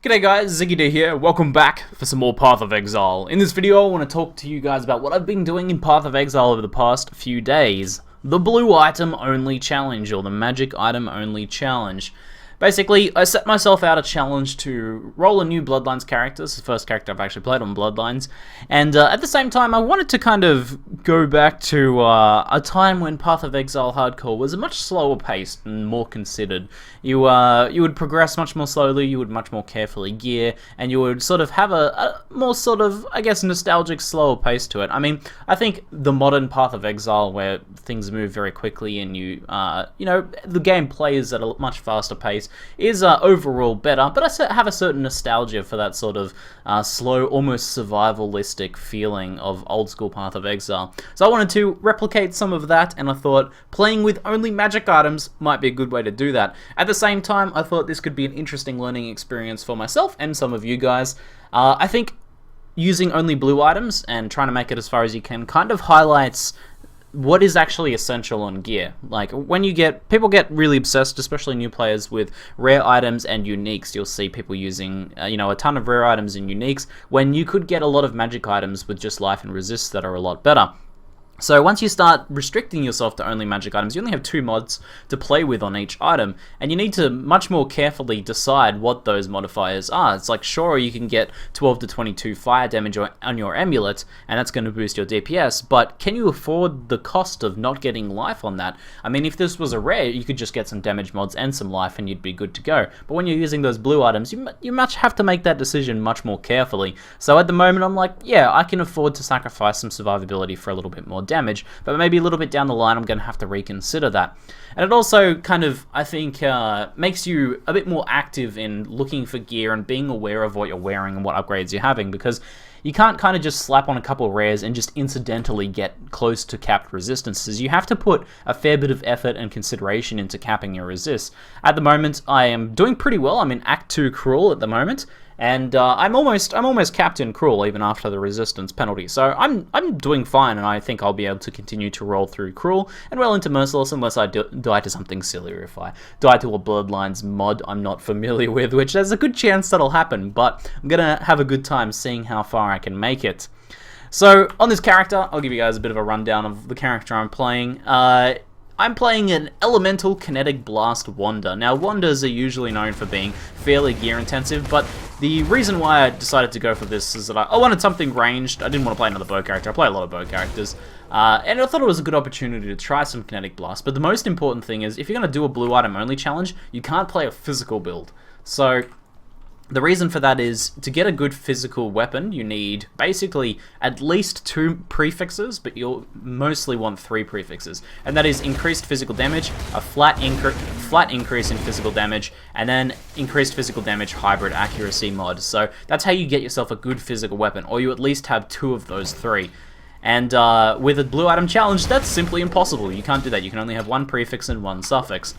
G'day guys, ZiggyD here, welcome back for some more Path of Exile. In this video I want to talk to you guys about what I've been doing in Path of Exile over the past few days. The blue item only challenge, or the magic item only challenge. Basically, I set myself out a challenge to roll a new Bloodlines character. It's the first character I've actually played on Bloodlines. And at the same time, I wanted to kind of go back to a time when Path of Exile Hardcore was a much slower paced and more considered. You would progress much more slowly, you would much more carefully gear, and you would sort of have a more sort of, I guess, nostalgic, slower pace to it. I mean, I think the modern Path of Exile, where things move very quickly and you know, the game plays at a much faster pace, is overall better, but I have a certain nostalgia for that sort of slow, almost survivalistic feeling of old school Path of Exile. So I wanted to replicate some of that, and I thought playing with only magic items might be a good way to do that. At the same time, I thought this could be an interesting learning experience for myself and some of you guys. I think using only blue items and trying to make it as far as you can kind of highlights what is actually essential on gear. Like, when people get really obsessed, especially new players, with rare items and uniques. You'll see people using, you know, a ton of rare items and uniques, when you could get a lot of magic items with just life and resist that are a lot better. So once you start restricting yourself to only magic items, you only have 2 mods to play with on each item, and you need to much more carefully decide what those modifiers are. It's like, sure, you can get 12 to 22 fire damage on your amulet, and that's going to boost your DPS, but can you afford the cost of not getting life on that? I mean, if this was a rare, you could just get some damage mods and some life and you'd be good to go. But when you're using those blue items, you much have to make that decision much more carefully. So at the moment, I'm like, yeah, I can afford to sacrifice some survivability for a little bit more damage, but maybe a little bit down the line I'm going to have to reconsider that. And it also kind of, I think, makes you a bit more active in looking for gear and being aware of what you're wearing and what upgrades you're having, because you can't kind of just slap on a couple of rares and just incidentally get close to capped resistances. You have to put a fair bit of effort and consideration into capping your resists. At the moment, I am doing pretty well. I'm in Act 2 Cruel at the moment, and I'm almost capped in Cruel even after the resistance penalty. So I'm doing fine, and I think I'll be able to continue to roll through Cruel and well into Merciless, unless I die to something silly, or if I die to a Bloodlines mod I'm not familiar with, which there's a good chance that'll happen, but I'm gonna have a good time seeing how far I can make it. So on this character, I'll give you guys a bit of a rundown of the character I'm playing. I'm playing an Elemental Kinetic Blast Wander. Now, Wanders are usually known for being fairly gear intensive, but the reason why I decided to go for this is that I wanted something ranged. I didn't want to play another bow character. I play a lot of bow characters, and I thought it was a good opportunity to try some Kinetic Blast. But the most important thing is, if you're going to do a blue item only challenge, you can't play a physical build. So the reason for that is, to get a good physical weapon, you need basically at least 2 prefixes, but you'll mostly want 3 prefixes. And that is increased physical damage, a flat increase in physical damage, and then increased physical damage hybrid accuracy mod. So that's how you get yourself a good physical weapon, or you at least have 2 of those 3. And with a blue item challenge, that's simply impossible. You can't do that. You can only have 1 prefix and 1 suffix.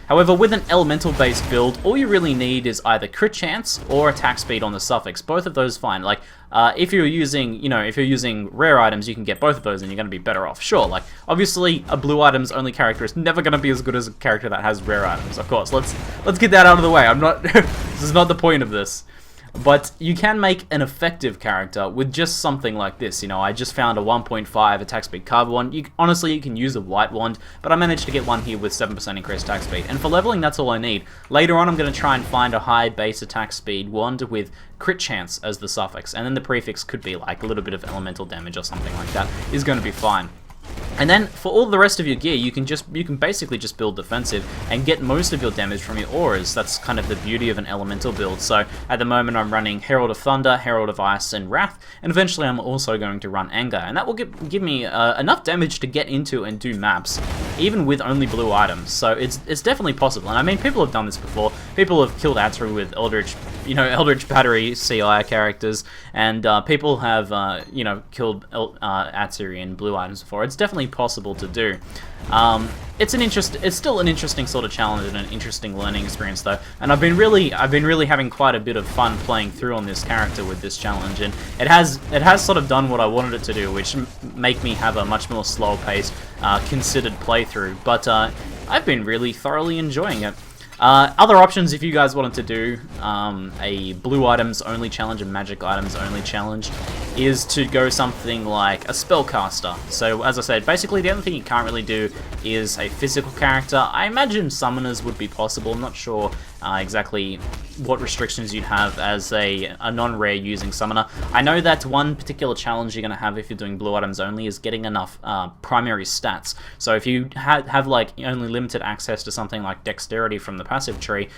However, with an elemental-based build, all you really need is either crit chance or attack speed on the suffix. Both of those fine. Like, if you're using, if you're using rare items, you can get both of those and you're going to be better off. Sure, like, obviously, a blue items only character is never going to be as good as a character that has rare items. Of course, let's get that out of the way. This is not the point of this. But you can make an effective character with just something like this. You know, I just found a 1.5 attack speed carver wand. Honestly, you can use a white wand, but I managed to get one here with 7% increased attack speed. And for leveling, that's all I need. Later on, I'm going to try and find a high base attack speed wand with crit chance as the suffix. And then the prefix could be like a little bit of elemental damage or something like that. Is going to be fine. And then for all the rest of your gear, you can basically just build defensive and get most of your damage from your auras. That's kind of the beauty of an elemental build. So at the moment I'm running Herald of Thunder, Herald of Ice, and Wrath, and eventually I'm also going to run Anger, and that will give me enough damage to get into and do maps, even with only blue items. So it's definitely possible. And I mean, people have done this before. People have killed Atru with Eldritch Battery CI characters, and people have killed Atru in blue items before. It's definitely possible to do. It's still an interesting sort of challenge and an interesting learning experience though, and I've been really having quite a bit of fun playing through on this character with this challenge, and it has sort of done what I wanted it to do, which make me have a much more slow paced, considered playthrough. But I've been really thoroughly enjoying it. Other options, if you guys wanted to do a blue items only challenge, a magic items only challenge, is to go something like a spellcaster. So as I said, basically the only thing you can't really do is a physical character. I imagine summoners would be possible. I'm not sure exactly what restrictions you'd have as a non-rare using summoner. I know that one particular challenge you're going to have if you're doing blue items only is getting enough primary stats. So if you have like only limited access to something like dexterity from the passive tree,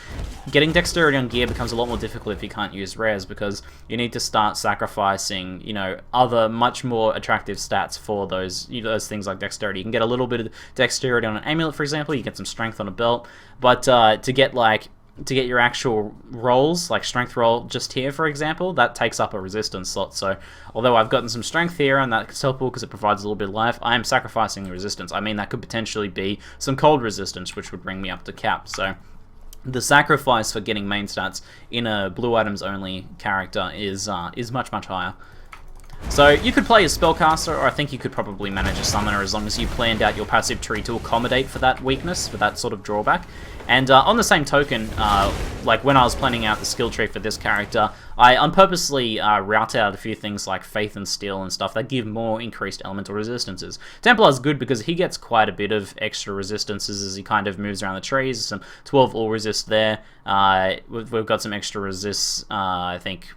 getting dexterity on gear becomes a lot more difficult if you can't use rares, because you need to start sacrificing, you know, other much more attractive stats for those things like dexterity. You can get a little bit of dexterity on an amulet, for example. You get some strength on a belt, but to get your actual rolls, like strength roll just here, for example, that takes up a resistance slot. So although I've gotten some strength here, and that's helpful because it provides a little bit of life, I am sacrificing the resistance. I mean, that could potentially be some cold resistance, which would bring me up to cap. So the sacrifice for getting main stats in a blue items only character is much, much higher. So you could play a spellcaster, or I think you could probably manage a summoner as long as you planned out your passive tree to accommodate for that weakness, for that sort of drawback. And on the same token, like when I was planning out the skill tree for this character, I unpurposely routed out a few things like Faith and Steel and stuff that give more increased elemental resistances. Templar's good because he gets quite a bit of extra resistances as he kind of moves around the trees. Some 12 all resist there. We've got some extra resists, I think.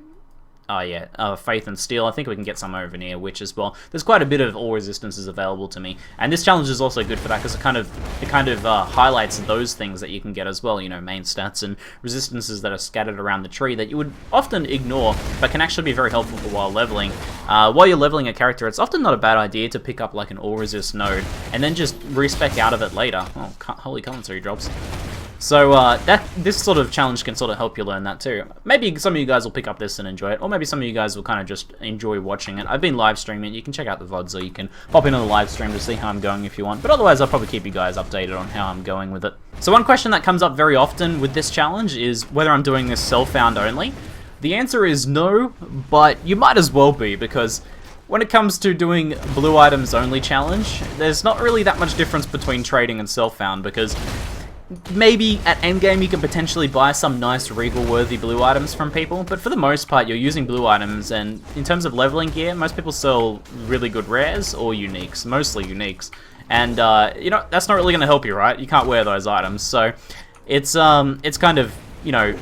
Oh yeah, Faith and Steel. I think we can get some over near Witch as well. There's quite a bit of all resistances available to me, and this challenge is also good for that because it kind of highlights those things that you can get as well. You know, main stats and resistances that are scattered around the tree that you would often ignore, but can actually be very helpful for while leveling. While you're leveling a character, it's often not a bad idea to pick up like an all resist node and then just respec out of it later. Oh, holy commentary drops. So this sort of challenge can sort of help you learn that too. Maybe some of you guys will pick up this and enjoy it, or maybe some of you guys will kind of just enjoy watching it. I've been live streaming. You can check out the VODs, or you can pop into the live stream to see how I'm going if you want. But otherwise, I'll probably keep you guys updated on how I'm going with it. So one question that comes up very often with this challenge is whether I'm doing this self-found only. The answer is no, but you might as well be, because when it comes to doing blue items only challenge, there's not really that much difference between trading and self-found, because maybe at endgame you can potentially buy some nice Regal-worthy blue items from people, but for the most part you're using blue items, and in terms of leveling gear, most people sell really good rares or uniques, mostly uniques, and you know, that's not really going to help you, right? You can't wear those items, so it's kind of, you know,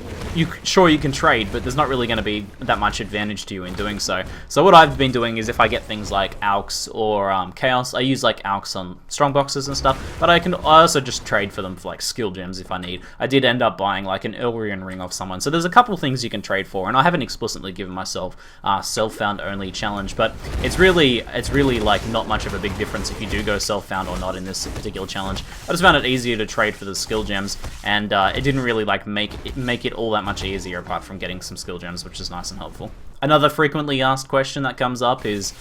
sure you can trade, but there's not really going to be that much advantage to you in doing so. So what I've been doing is if I get things like Alks or Chaos, I use like Alks on strongboxes and stuff, but I also just trade for them for like skill gems if I need. I did end up buying like an Elrian ring off someone, so there's a couple things you can trade for, and I haven't explicitly given myself self-found only challenge, but it's really like not much of a big difference if you do go self-found or not in this particular challenge. I just found it easier to trade for the skill gems, and it didn't really like make it all that much easier apart from getting some skill gems, which is nice and helpful. Another frequently asked question that comes up is,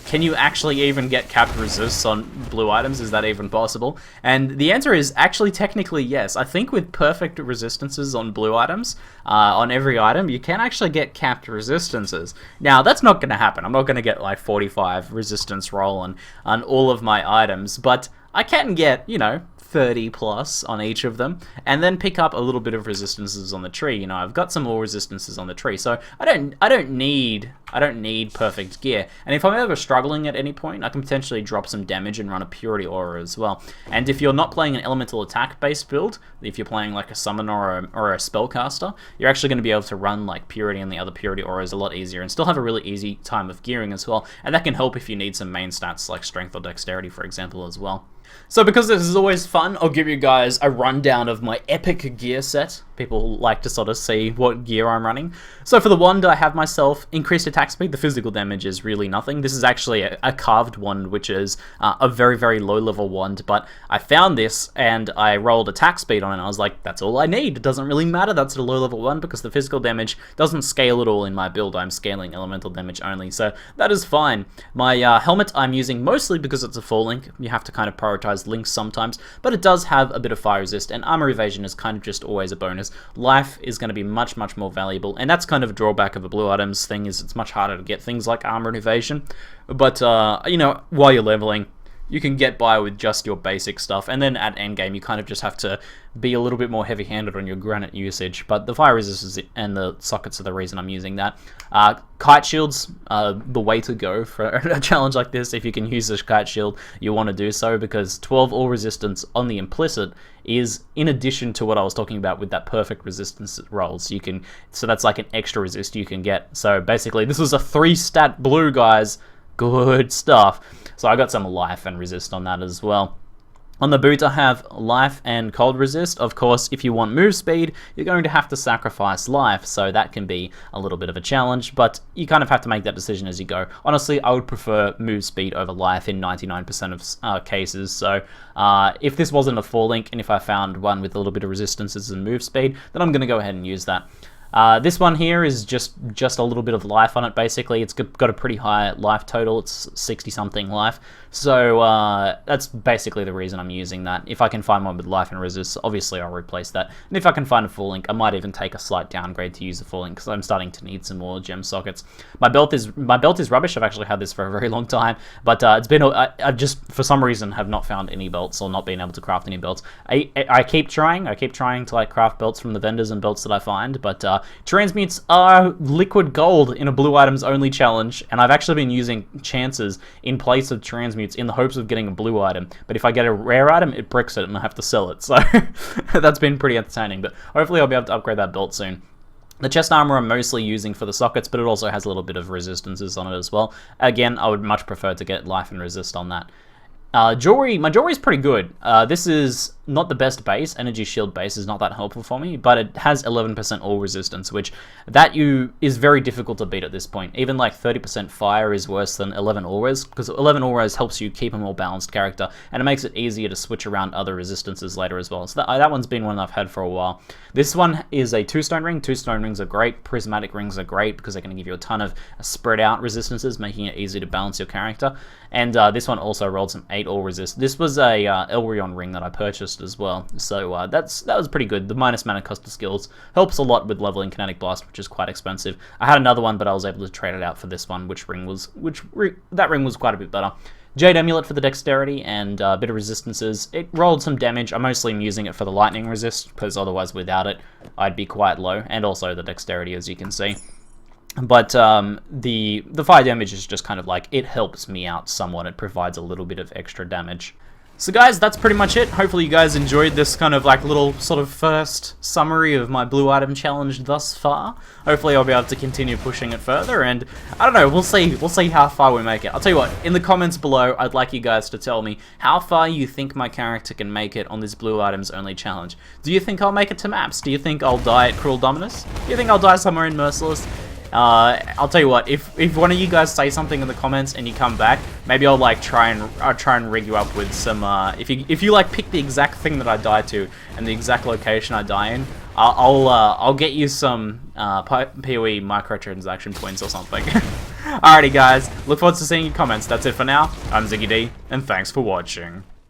can you actually even get capped resists on blue items? Is that even possible? And the answer is actually technically yes. I think with perfect resistances on blue items, on every item, you can actually get capped resistances. Now, that's not going to happen. I'm not going to get like 45 resistance roll on all of my items, but I can get, you know, 30 plus on each of them, and then pick up a little bit of resistances on the tree. You know, I've got some more resistances on the tree, so I don't need perfect gear. And if I'm ever struggling at any point, I can potentially drop some damage and run a purity aura as well. And if you're not playing an elemental attack based build, if you're playing like a summoner or a spellcaster, you're actually going to be able to run like purity and the other purity auras a lot easier, and still have a really easy time of gearing as well. And that can help if you need some main stats like strength or dexterity, for example, as well. So because this is always fun, I'll give you guys a rundown of my epic gear set. People like to sort of see what gear I'm running. So for the wand, I have myself increased attack speed. The physical damage is really nothing. This is actually a carved wand, which is a very, very low level wand, but I found this and I rolled attack speed on it, and I was like, that's all I need. It doesn't really matter that's a low level one, because the physical damage doesn't scale at all in my build. I'm scaling elemental damage only, so that is fine. My helmet I'm using mostly because it's a full link. You have to kind of prioritize links sometimes, but it does have a bit of fire resist, and armor evasion is kind of just always a bonus. Life is going to be much, much more valuable, and that's kind of a drawback of a blue items thing, is it's much harder to get things like armor and evasion. But you know, while you're leveling, you can get by with just your basic stuff, and then at endgame you kind of just have to be a little bit more heavy-handed on your granite usage. But the fire resistance and the sockets are the reason I'm using that. Kite shields are the way to go for a challenge like this. If you can use this kite shield, you want to do so, because 12 all resistance on the implicit is in addition to what I was talking about with that perfect resistance rolls. So that's like an extra resist you can get. So basically, this was a 3-stat blue, guys. Good stuff. So I got some life and resist on that as well. On the boot, I have life and cold resist. Of course, if you want move speed, you're going to have to sacrifice life, so that can be a little bit of a challenge, but you kind of have to make that decision as you go. Honestly, I would prefer move speed over life in 99% of cases, so if this wasn't a 4-link, and if I found one with a little bit of resistances and move speed, then I'm going to go ahead and use that. This one here is just a little bit of life on it, basically. It's got a pretty high life total. It's 60-something life. So that's basically the reason I'm using that. If I can find one with life and resist, obviously I'll replace that. And if I can find a full link, I might even take a slight downgrade to use a full link, because I'm starting to need some more gem sockets. My belt is rubbish. I've actually had this for a very long time, but it's been I just for some reason have not found any belts, or not been able to craft any belts. I keep trying. I keep trying to like craft belts from the vendors and belts that I find, but transmutes are liquid gold in a blue items only challenge, and I've actually been using chances in place of transmutes in the hopes of getting a blue item. But if I get a rare item, it bricks it and I have to sell it. So that's been pretty entertaining, but hopefully I'll be able to upgrade that belt soon. The chest armor I'm mostly using for the sockets, but it also has a little bit of resistances on it as well. Again, I would much prefer to get life and resist on that. Jewelry, my jewelry is pretty good. This is not the best base. Energy shield base is not that helpful for me, but it has 11% all resistance, which is very difficult to beat at this point. Even like 30% fire is worse than 11 all res, because 11 all res helps you keep a more balanced character, and it makes it easier to switch around other resistances later as well. So that one's been one I've had for a while. This one is a 2-stone ring. 2-stone rings are great. Prismatic rings are great because they're going to give you a ton of spread out resistances, making it easy to balance your character. And this one also rolled some 8 all resist. This was a Elrion ring that I purchased as well, so that was pretty good. The minus mana cost of skills helps a lot with leveling Kinetic Blast, which is quite expensive. I had another one, but I was able to trade it out for this one, that ring was quite a bit better. Jade Amulet for the dexterity and a bit of resistances. It rolled some damage. I mostly am using it for the lightning resist, because otherwise without it I'd be quite low, and also the dexterity, as you can see. But the fire damage is just kind of like, it helps me out somewhat. It provides a little bit of extra damage. So guys, that's pretty much it. Hopefully you guys enjoyed this kind of like little sort of first summary of my blue item challenge thus far. Hopefully I'll be able to continue pushing it further, and I don't know, we'll see how far we make it. I'll tell you what, in the comments below, I'd like you guys to tell me how far you think my character can make it on this blue items only challenge. Do you think I'll make it to maps? Do you think I'll die at Cruel Dominus? Do you think I'll die somewhere in Merciless? I'll tell you what, if one of you guys say something in the comments and you come back, maybe I'll like try and rig you up with some if you like pick the exact thing that I die to and the exact location I die in, I'll get you some PoE microtransaction points or something. Alrighty guys, look forward to seeing your comments. That's it for now. I'm ZiggyD, and thanks for watching.